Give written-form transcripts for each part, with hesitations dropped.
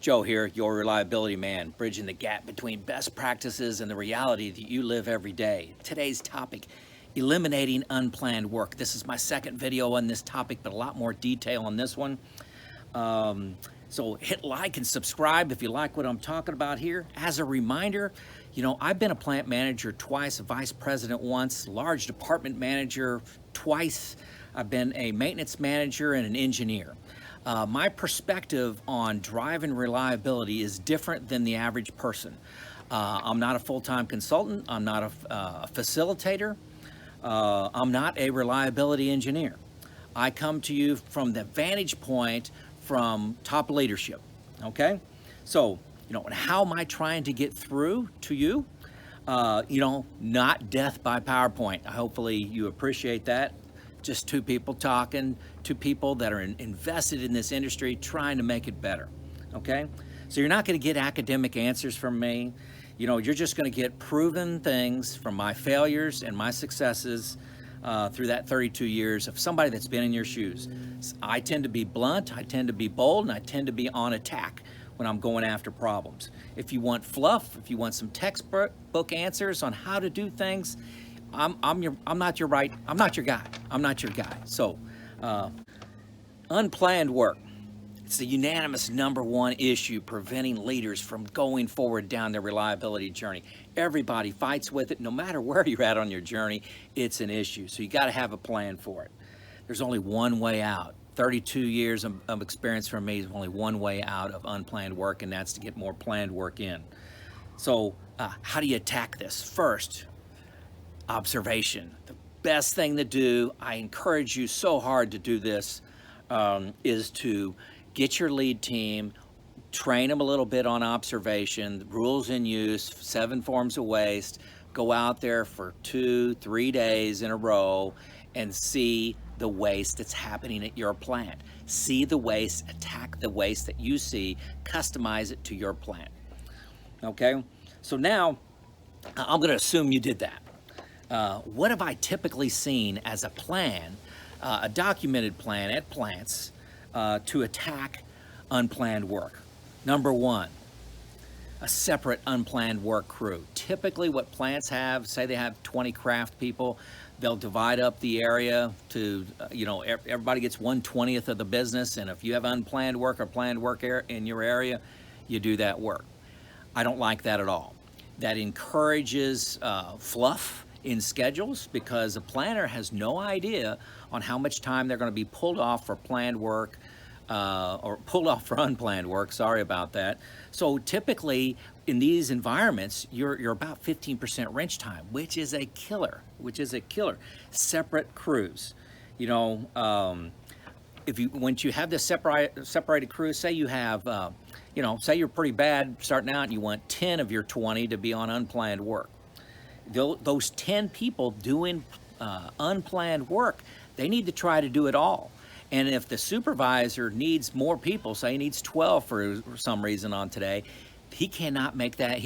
Joe here, your reliability man, bridging the gap between best practices and the reality that you live every day. Today's topic, eliminating unplanned work. This is my second video on this topic, but a lot more detail on this one. So hit like and subscribe if you like what I'm talking about here. As a reminder, I've been a plant manager twice, a vice president once, large department manager twice. I've been a maintenance manager and an engineer. My perspective on drive and reliability is different than the average person. I'm not a full-time consultant. I'm not a facilitator. I'm not a reliability engineer. I come to you from the vantage point from top leadership, okay? So, how am I trying to get through to you? Not death by PowerPoint. Hopefully you appreciate that. Just two people talking, two people that are invested in this industry trying to make it better, okay? So you're not going to get academic answers from me. You're just going to get proven things from my failures and my successes through that 32 years of somebody that's been in your shoes. I tend to be blunt, I tend to be bold, and I tend to be on attack when I'm going after problems. If you want fluff, if you want some textbook answers on how to do things, I'm not your guy. I'm not your guy. So, unplanned work. It's the unanimous #1 issue preventing leaders from going forward down their reliability journey. Everybody fights with it. No matter where you're at on your journey, it's an issue. So you got to have a plan for it. There's only one way out. 32 years of experience from me is only one way out of unplanned work, and that's to get more planned work in. So how do you attack this? First, observation. The best thing to do, I encourage you so hard to do this, is to get your lead team, train them a little bit on observation, rules in use, 7 forms of waste, go out there for 2-3 days in a row and see the waste that's happening at your plant. See the waste, attack the waste that you see, customize it to your plant. Okay, so now I'm going to assume you did that. What have I typically seen as a plan, a documented plan at plants to attack unplanned work? Number 1, a separate unplanned work crew. Typically what plants have, say they have 20 craft people, they'll divide up the area to, everybody gets 1/20th of the business, and if you have unplanned work or planned work in your area, you do that work. I don't like that at all. That encourages fluff in schedules because a planner has no idea on how much time they're going to be pulled off for planned work or pulled off for unplanned work. Sorry about that. So typically in these environments, you're about 15% wrench time, which is a killer. Separate crews. Once you have this separated crew, say you have, say you're pretty bad starting out and you want 10 of your 20 to be on unplanned work. Those 10 people doing unplanned work, they need to try to do it all. And if the supervisor needs more people, say he needs 12 for some reason on today, he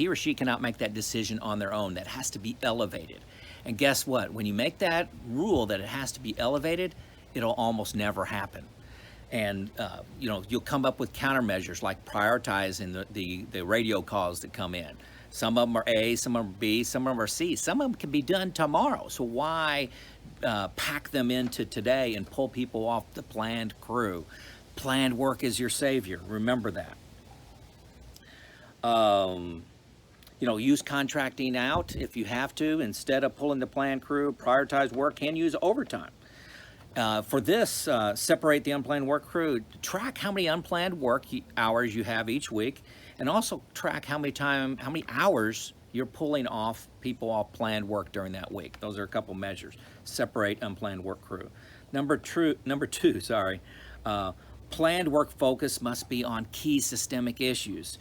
or she cannot make that decision on their own. That has to be elevated. And guess what? When you make that rule that it has to be elevated, it'll almost never happen. And you'll come up with countermeasures like prioritizing the radio calls that come in. Some of them are A, some of them are B, some of them are C. Some of them can be done tomorrow. So why pack them into today and pull people off the planned crew? Planned work is your savior. Remember that. Use contracting out if you have to. Instead of pulling the planned crew, prioritize work, can use overtime. For this, separate the unplanned work crew. Track how many unplanned work hours you have each week, and also track how many hours you're pulling people off planned work during that week. Those are a couple measures. Separate unplanned work crew. Number two, planned work focus must be on key systemic issues.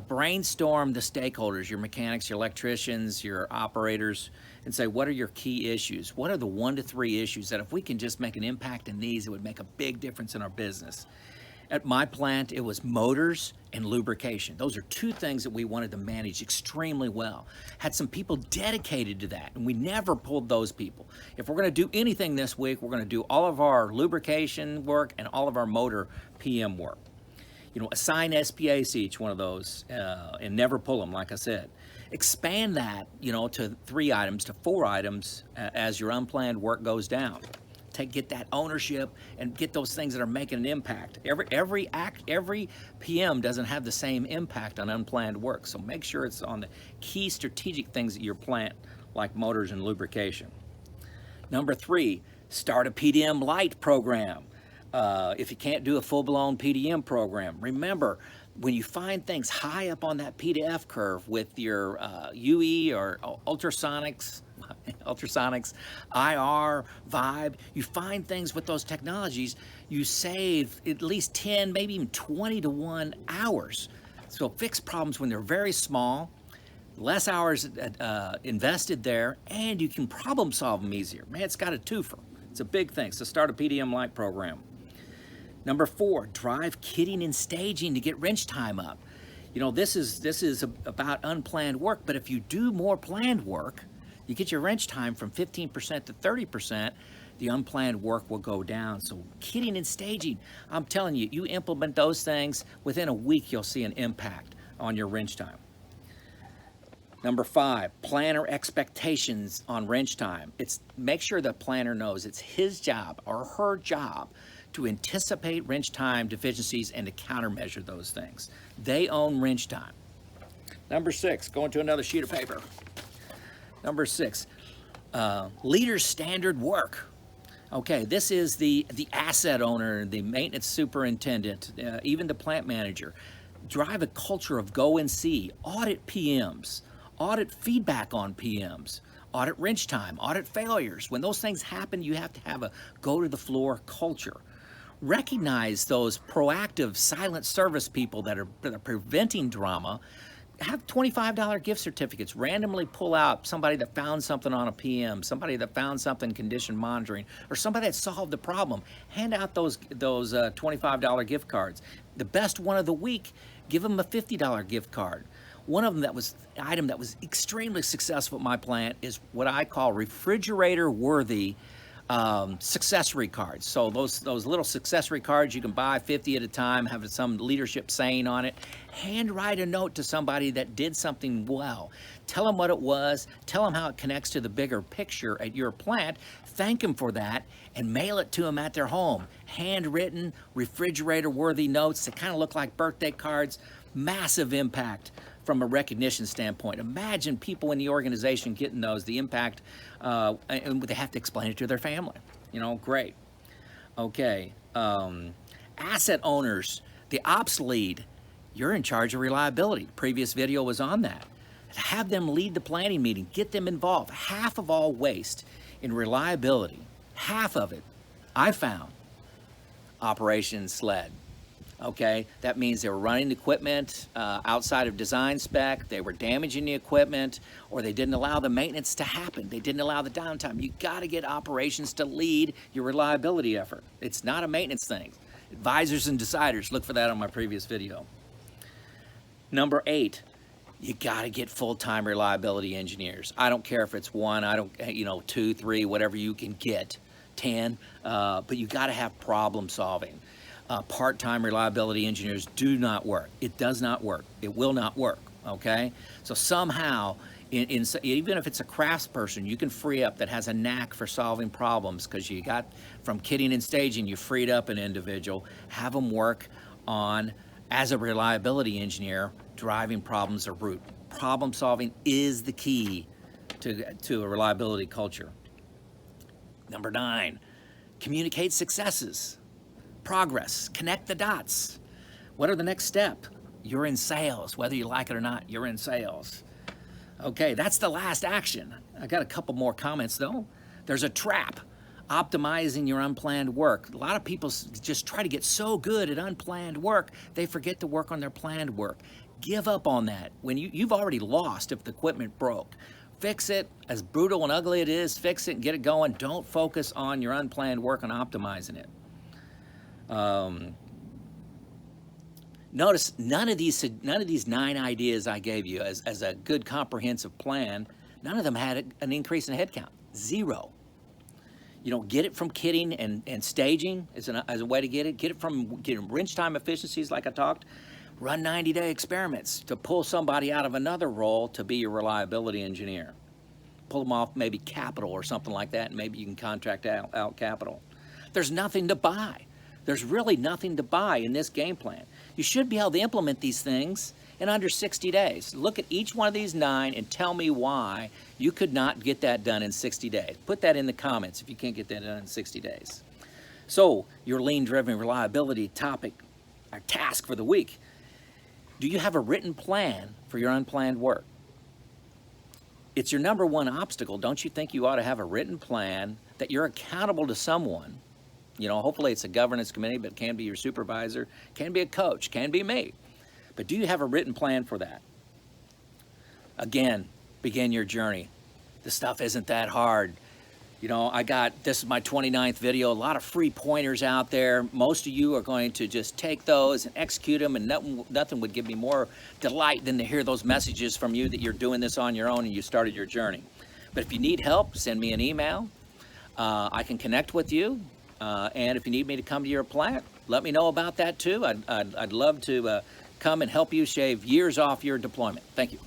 Brainstorm the stakeholders, your mechanics, your electricians, your operators, and say, what are your key issues? What are the 1 to 3 issues that if we can just make an impact in these, it would make a big difference in our business? At my plant, it was motors and lubrication. Those are 2 things that we wanted to manage extremely well. Had some people dedicated to that, and we never pulled those people. If we're going to do anything this week, we're going to do all of our lubrication work and all of our motor PM work. Assign SPAs to each one of those and never pull them, like I said. Expand that, to 3 items, to 4 items as your unplanned work goes down. Get that ownership and get those things that are making an impact. Every PM doesn't have the same impact on unplanned work, so make sure it's on the key strategic things at your plant, like motors and lubrication. Number 3, start a PDM Lite program. If you can't do a full-blown PDM program, remember, when you find things high up on that PDF curve with your UE or ultrasonics, IR, Vibe, you find things with those technologies, you save at least 10, maybe even 20 to 1 hours. So fix problems when they're very small, less hours invested there, and you can problem solve them easier. Man, it's got a twofer. It's a big thing. So start a PDM Lite program. Number 4, drive kitting and staging to get wrench time up. This is about unplanned work, but if you do more planned work, you get your wrench time from 15% to 30%, the unplanned work will go down. So kitting and staging, I'm telling you, you implement those things, within a week you'll see an impact on your wrench time. Number 5, planner expectations on wrench time. Make sure the planner knows it's his job or her job to anticipate wrench time deficiencies and to countermeasure those things. They own wrench time. Number 6, going to another sheet of paper. Number 6, leader's standard work. Okay, this is the asset owner, the maintenance superintendent, even the plant manager. Drive a culture of go and see, audit PMs, audit feedback on PMs, audit wrench time, audit failures. When those things happen, you have to have a go to the floor culture. Recognize those proactive silent service people that are preventing drama. Have $25 gift certificates. Randomly pull out somebody that found something on a PM, somebody that found something condition monitoring, or somebody that solved the problem. Hand out those $25 gift cards. The best one of the week, give them a $50 gift card. One of them item that was extremely successful at my plant is what I call refrigerator-worthy successory cards. So those little successory cards you can buy 50 at a time, have some leadership saying on it. Hand write a note to somebody that did something well. Tell them what it was, tell them how it connects to the bigger picture at your plant, thank them for that, and mail it to them at their home. Handwritten, refrigerator-worthy notes that kind of look like birthday cards. Massive impact from a recognition standpoint. Imagine people in the organization getting those, the impact, and they have to explain it to their family. Great. Okay. Asset owners, the ops lead, you're in charge of reliability. The previous video was on that. Have them lead the planning meeting, get them involved. Half of all waste in reliability, half of it, I found, operations SLED. Okay, that means they were running the equipment outside of design spec, they were damaging the equipment, or they didn't allow the maintenance to happen. They didn't allow the downtime. You got to get operations to lead your reliability effort. It's not a maintenance thing. Advisors and deciders, look for that on my previous video. Number 8, you got to get full-time reliability engineers. I don't care if it's 1, 2, 3, whatever you can get, 10, but you got to have problem solving. Part-time reliability engineers do not work. It does not work. It will not work, okay? So somehow, even if it's a craftsperson, you can free up that has a knack for solving problems, because you got, from kitting and staging, you freed up an individual. Have them work on, as a reliability engineer, driving problems at root. Problem solving is the key to a reliability culture. Number 9, communicate successes. Progress, connect the dots. What are the next step? You're in sales, whether you like it or not, you're in sales. Okay, that's the last action. I got a couple more comments though. There's a trap, optimizing your unplanned work. A lot of people just try to get so good at unplanned work, they forget to work on their planned work. Give up on that. When you've already lost if the equipment broke. Fix it, as brutal and ugly it is, fix it and get it going. Don't focus on your unplanned work and optimizing it. Notice none of these 9 ideas I gave you as a good comprehensive plan, none of them had an increase in headcount. 0. Get it from kitting and staging as a way to get it. Get it from getting wrench time efficiencies like I talked. Run 90-day experiments to pull somebody out of another role to be your reliability engineer. Pull them off maybe capital or something like that, and maybe you can contract out capital. There's nothing to buy. There's really nothing to buy in this game plan. You should be able to implement these things in under 60 days. Look at each one of these 9 and tell me why you could not get that done in 60 days. Put that in the comments if you can't get that done in 60 days. So, your lean-driven reliability topic, our task for the week. Do you have a written plan for your unplanned work? It's your number one obstacle. Don't you think you ought to have a written plan that you're accountable to someone? Hopefully it's a governance committee, but it can be your supervisor, can be a coach, can be me. But do you have a written plan for that? Again, begin your journey. The stuff isn't that hard. This is my 29th video, a lot of free pointers out there. Most of you are going to just take those and execute them, and nothing would give me more delight than to hear those messages from you that you're doing this on your own and you started your journey. But if you need help, send me an email. I can connect with you. And if you need me to come to your plant, let me know about that too. I'd love to come and help you shave years off your deployment. Thank you.